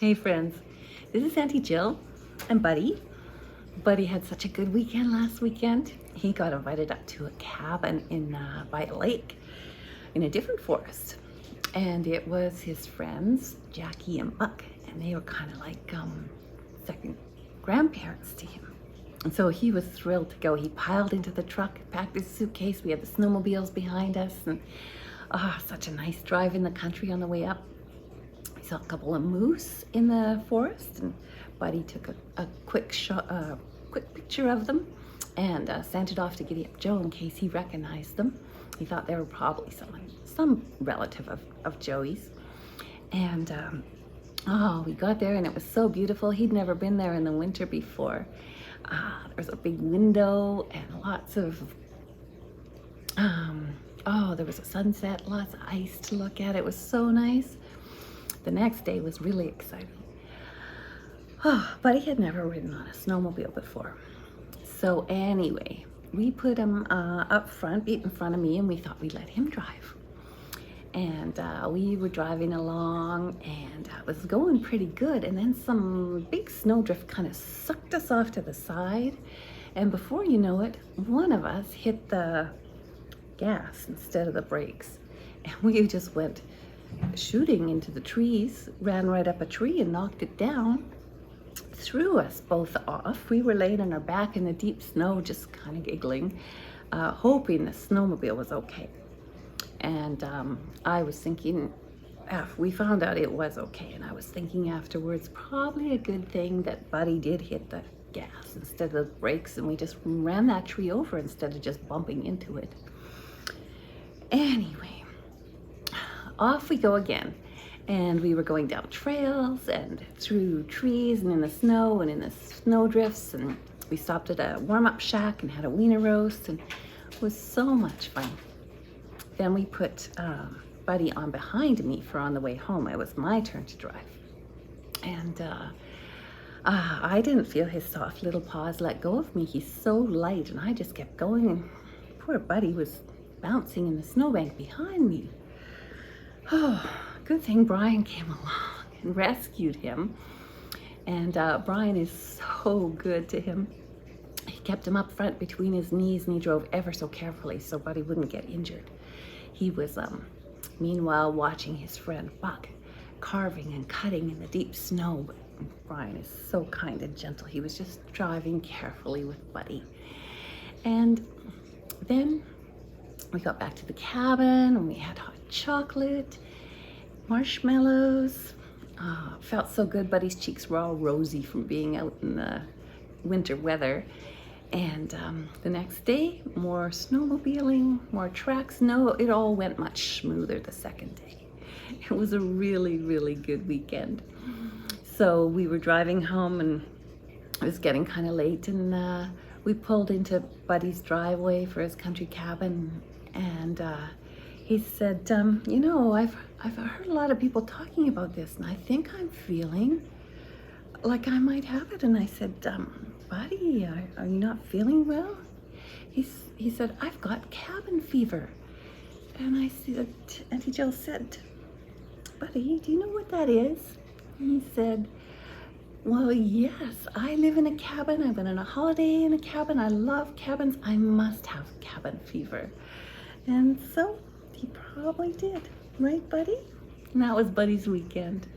Hey friends, this is Auntie Jill and Buddy. Buddy had such a good weekend last weekend. He got invited up to a cabin in by a lake in a different forest. And it was his friends, Jackie and Buck, and they were kind of like second grandparents to him. And so he was thrilled to go. He piled into the truck, packed his suitcase. We had the snowmobiles behind us, and such a nice drive in the country on the way up. We saw a couple of moose in the forest, and Buddy took a quick shot, quick picture of them, and sent it off to Giddy Up Joe in case he recognized them. He thought they were probably some relative of Joey's. And we got there, and it was so beautiful. He'd never been there in the winter before. There was a big window and lots of there was a sunset, lots of ice to look at. It was so nice. The next day was really exciting. Buddy had never ridden on a snowmobile before. So anyway, we put him up front, in front of me, and we thought we'd let him drive. And we were driving along, and it was going pretty good. And then some big snowdrift kind of sucked us off to the side. And before you know it, one of us hit the gas instead of the brakes. And we just went shooting into the trees, ran right up a tree and knocked it down, threw us both off. We were laying on our back in the deep snow, just kind of giggling, hoping the snowmobile was okay. And I was thinking, we found out it was okay, and I was thinking afterwards, probably a good thing that Buddy did hit the gas instead of the brakes, and we just ran that tree over instead of just bumping into it. Anyway, off we go again. And we were going down trails and through trees and in the snow and in the snowdrifts, and we stopped at a warm-up shack and had a wiener roast, and it was so much fun. Then we put Buddy on behind me for on the way home. It was my turn to drive. And I didn't feel his soft little paws let go of me. He's so light, and I just kept going, and poor Buddy was bouncing in the snowbank behind me. Good thing Brian came along and rescued him. And Brian is so good to him. He kept him up front between his knees, and he drove ever so carefully so Buddy wouldn't get injured. He was meanwhile watching his friend Buck carving and cutting in the deep snow. But Brian is so kind and gentle. He was just driving carefully with Buddy. And then we got back to the cabin, and we had hot chocolate, marshmallows. Felt so good. Buddy's cheeks were all rosy from being out in the winter weather. And the next day, more snowmobiling, more tracks. No, it all went much smoother the second day. It was a really, really good weekend. So we were driving home, and it was getting kind of late, and we pulled into Buddy's driveway for his country cabin, and he said, I've heard a lot of people talking about this, and I think I'm feeling like I might have it. And I said, Buddy, are you not feeling well? He said, I've got cabin fever. And I said, Auntie Jill said, Buddy, do you know what that is? He said, well, yes, I live in a cabin. I went on a holiday in a cabin. I love cabins. I must have cabin fever. And so he probably did. Right, Buddy? And that was Buddy's weekend.